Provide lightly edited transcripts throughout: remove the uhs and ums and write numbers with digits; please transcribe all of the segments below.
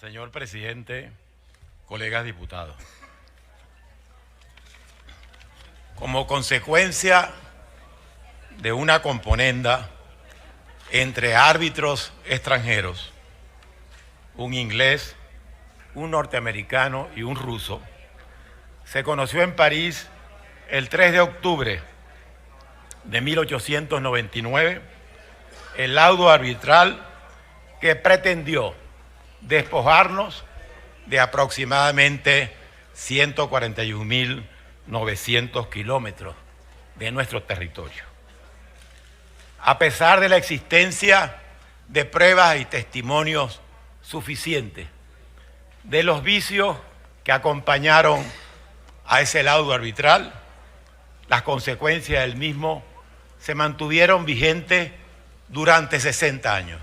Señor presidente, colegas diputados, como consecuencia de una componenda entre árbitros extranjeros, un inglés, un norteamericano y un ruso, se conoció en París el 3 de octubre de 1899 el laudo arbitral que pretendió despojarnos de aproximadamente 141.900 kilómetros de nuestro territorio. A pesar de la existencia de pruebas y testimonios suficientes de los vicios que acompañaron a ese laudo arbitral, las consecuencias del mismo se mantuvieron vigentes durante 60 años,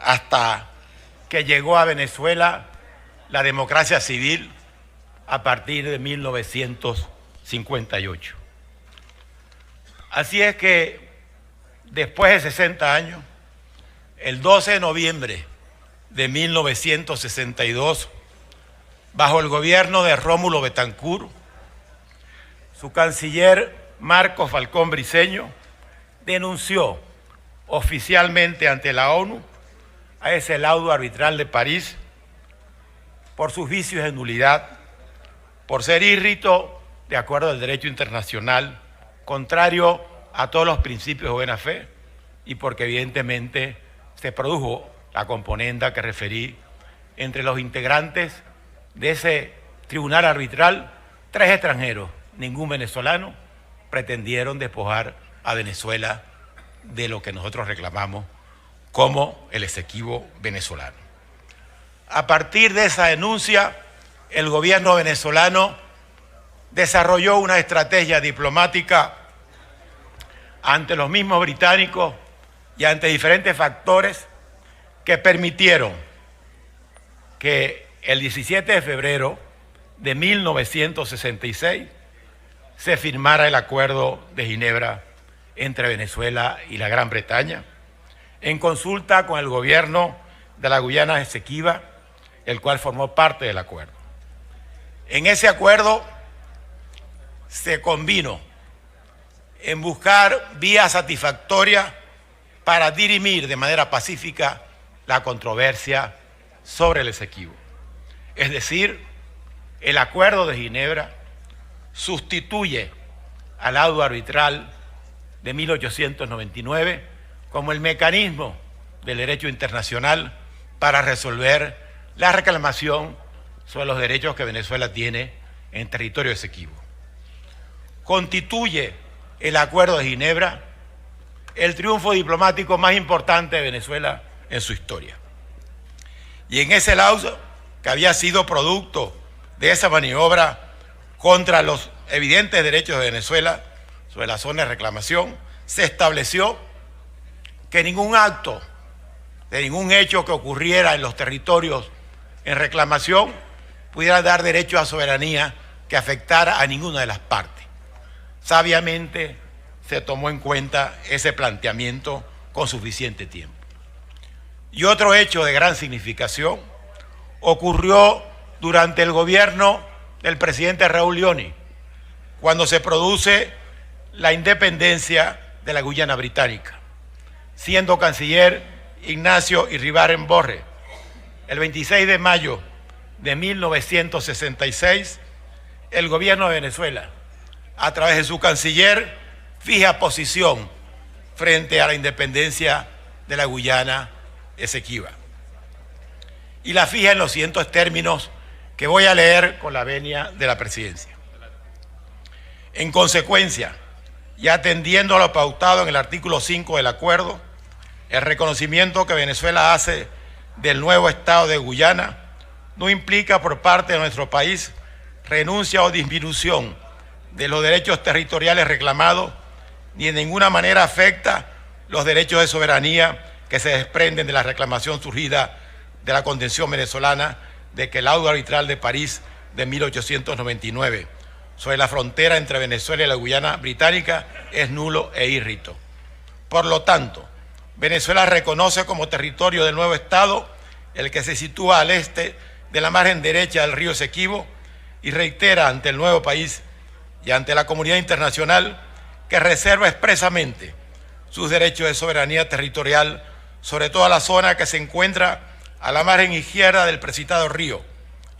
hasta que llegó a Venezuela la democracia civil a partir de 1958. Así es que después de 60 años, el 12 de noviembre de 1962, bajo el gobierno de Rómulo Betancourt, su canciller Marcos Falcón Briceño denunció oficialmente ante la ONU a ese laudo arbitral de París por sus vicios de nulidad, por ser írrito de acuerdo al derecho internacional, contrario a todos los principios de buena fe, y porque evidentemente se produjo la componenda que referí entre los integrantes de ese tribunal arbitral. 3 extranjeros, ningún venezolano, pretendieron despojar a Venezuela de lo que nosotros reclamamos como el Esequibo venezolano. A partir de esa denuncia, el gobierno venezolano desarrolló una estrategia diplomática ante los mismos británicos y ante diferentes factores que permitieron que el 17 de febrero de 1966 se firmara el Acuerdo de Ginebra entre Venezuela y la Gran Bretaña, en consulta con el gobierno de la Guyana Esequiba, el cual formó parte del acuerdo. En ese acuerdo se convino en buscar vías satisfactorias para dirimir de manera pacífica la controversia sobre el Esequibo. Es decir, el Acuerdo de Ginebra sustituye al laudo arbitral de 1899 como el mecanismo del derecho internacional para resolver la reclamación sobre los derechos que Venezuela tiene en territorio Esequibo. Constituye el Acuerdo de Ginebra el triunfo diplomático más importante de Venezuela en su historia. Y en ese laudo, que había sido producto de esa maniobra contra los evidentes derechos de Venezuela sobre la zona de reclamación, se estableció que ningún acto de ningún hecho que ocurriera en los territorios en reclamación pudiera dar derecho a soberanía que afectara a ninguna de las partes. Sabiamente se tomó en cuenta ese planteamiento con suficiente tiempo. Y otro hecho de gran significación ocurrió durante el gobierno del presidente Raúl Llony, cuando se produce la independencia de la Guyana Británica, siendo canciller Ignacio Iribarren Borre. El 26 de mayo de 1966, el gobierno de Venezuela, a través de su canciller, fija posición frente a la independencia de la Guyana Esequiba. Y la fija en los siguientes términos que voy a leer con la venia de la presidencia. En consecuencia, y atendiendo a lo pautado en el artículo 5 del acuerdo, el reconocimiento que Venezuela hace del nuevo Estado de Guyana no implica por parte de nuestro país renuncia o disminución de los derechos territoriales reclamados, ni de ninguna manera afecta los derechos de soberanía que se desprenden de la reclamación surgida de la contención venezolana de que el laudo arbitral de París de 1899 sobre la frontera entre Venezuela y la Guyana Británica es nulo e írrito. Por lo tanto, Venezuela reconoce como territorio del nuevo Estado el que se sitúa al este de la margen derecha del río Esequibo, y reitera ante el nuevo país y ante la comunidad internacional que reserva expresamente sus derechos de soberanía territorial sobre toda la zona que se encuentra a la margen izquierda del precitado río.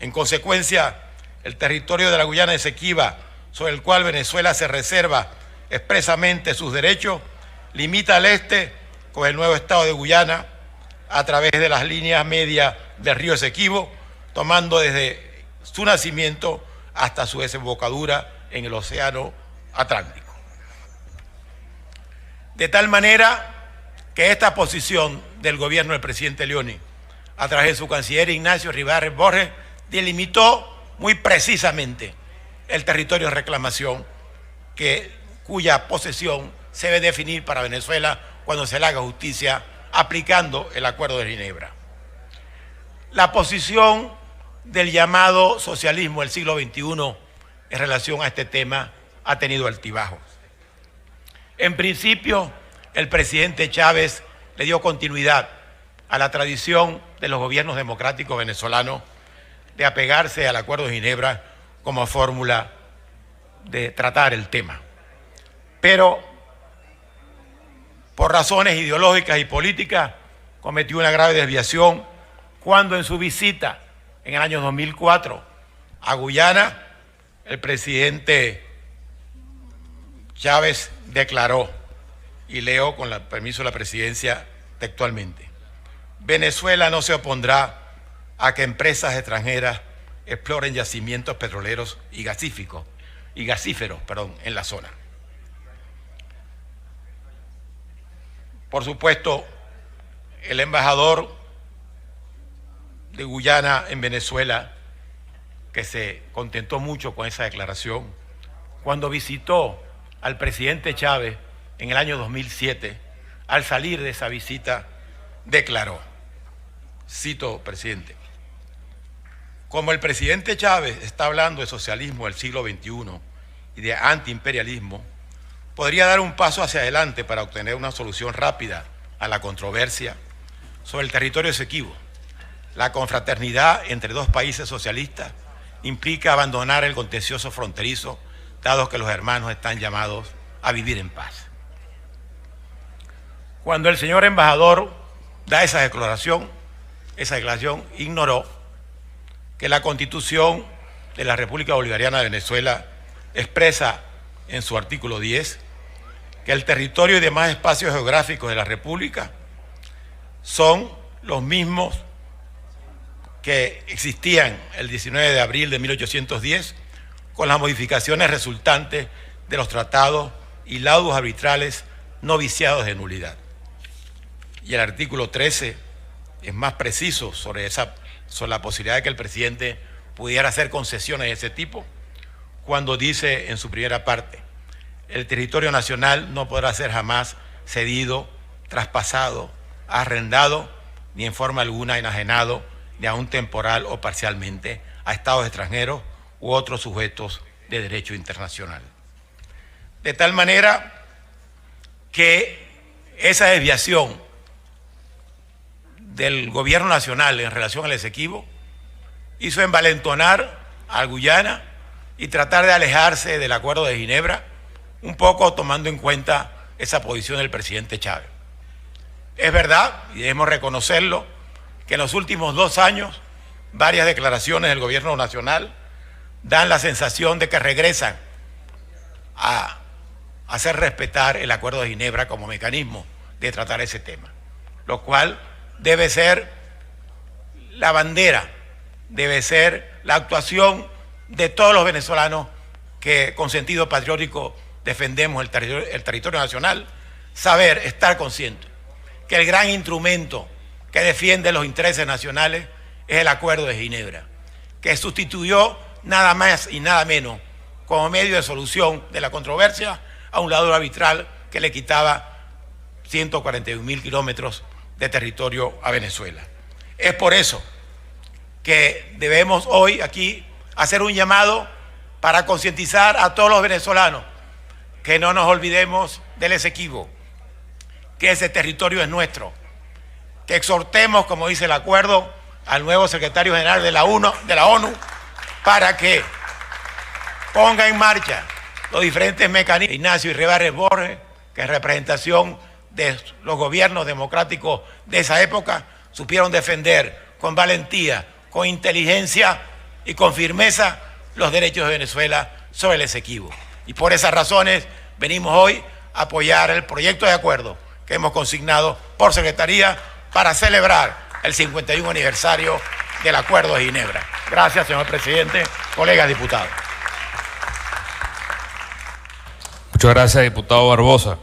En consecuencia, el territorio de la Guyana Esequiba, sobre el cual Venezuela se reserva expresamente sus derechos, limita al este con el nuevo estado de Guyana a través de las líneas medias del río Esequibo, tomando desde su nacimiento hasta su desembocadura en el Océano Atlántico. De tal manera que esta posición del gobierno del presidente Leoni, a través de su canciller Ignacio Ribarres Borges, delimitó muy precisamente el territorio de reclamación cuya posesión se debe definir para Venezuela cuando se le haga justicia aplicando el Acuerdo de Ginebra. La posición del llamado socialismo del siglo XXI en relación a este tema ha tenido altibajos. En principio, el presidente Chávez le dio continuidad a la tradición de los gobiernos democráticos venezolanos de apegarse al Acuerdo de Ginebra como fórmula de tratar el tema. Pero, por razones ideológicas y políticas, cometió una grave desviación cuando en su visita en el año 2004 a Guyana, el presidente Chávez declaró, y leo con el permiso de la presidencia textualmente: Venezuela no se opondrá a que empresas extranjeras exploren yacimientos petroleros y gasíferos en la zona. Por supuesto, el embajador de Guyana en Venezuela, que se contentó mucho con esa declaración, cuando visitó al presidente Chávez en el año 2007, al salir de esa visita, declaró, cito, presidente: como el presidente Chávez está hablando de socialismo del siglo XXI y de antiimperialismo, podría dar un paso hacia adelante para obtener una solución rápida a la controversia sobre el territorio Esequibo. La confraternidad entre dos países socialistas implica abandonar el contencioso fronterizo, dado que los hermanos están llamados a vivir en paz. Cuando el señor embajador da esa declaración ignoró que la Constitución de la República Bolivariana de Venezuela expresa en su artículo 10 que el territorio y demás espacios geográficos de la República son los mismos que existían el 19 de abril de 1810, con las modificaciones resultantes de los tratados y laudos arbitrales no viciados de nulidad. Y el artículo 13 es más preciso sobre la posibilidad de que el presidente pudiera hacer concesiones de ese tipo, cuando dice en su primera parte: el territorio nacional no podrá ser jamás cedido, traspasado, arrendado, ni en forma alguna enajenado, ni aun temporal o parcialmente, a estados extranjeros u otros sujetos de derecho internacional. De tal manera que esa desviación del gobierno nacional en relación al Esequibo hizo envalentonar a Guyana y tratar de alejarse del Acuerdo de Ginebra, un poco tomando en cuenta esa posición del presidente Chávez. Es verdad, y debemos reconocerlo, que en los últimos 2 años varias declaraciones del gobierno nacional dan la sensación de que regresan a hacer respetar el Acuerdo de Ginebra como mecanismo de tratar ese tema, lo cual debe ser la bandera, debe ser la actuación de todos los venezolanos que con sentido patriótico defendemos el territorio nacional, saber, estar conscientes que el gran instrumento que defiende los intereses nacionales es el Acuerdo de Ginebra, que sustituyó nada más y nada menos como medio de solución de la controversia a un laudo arbitral que le quitaba 141.000 kilómetros de territorio a Venezuela. Es por eso que debemos hoy aquí hacer un llamado para concientizar a todos los venezolanos que no nos olvidemos del Esequibo, que ese territorio es nuestro, que exhortemos, como dice el acuerdo, al nuevo secretario general de la ONU para que ponga en marcha los diferentes mecanismos. Ignacio Iribarren Borges, que en representación de los gobiernos democráticos de esa época, supieron defender con valentía, con inteligencia y con firmeza los derechos de Venezuela sobre el Esequibo. Y por esas razones venimos hoy a apoyar el proyecto de acuerdo que hemos consignado por Secretaría para celebrar el 51 aniversario del Acuerdo de Ginebra. Gracias, señor presidente, colegas diputados. Muchas gracias, diputado Barbosa.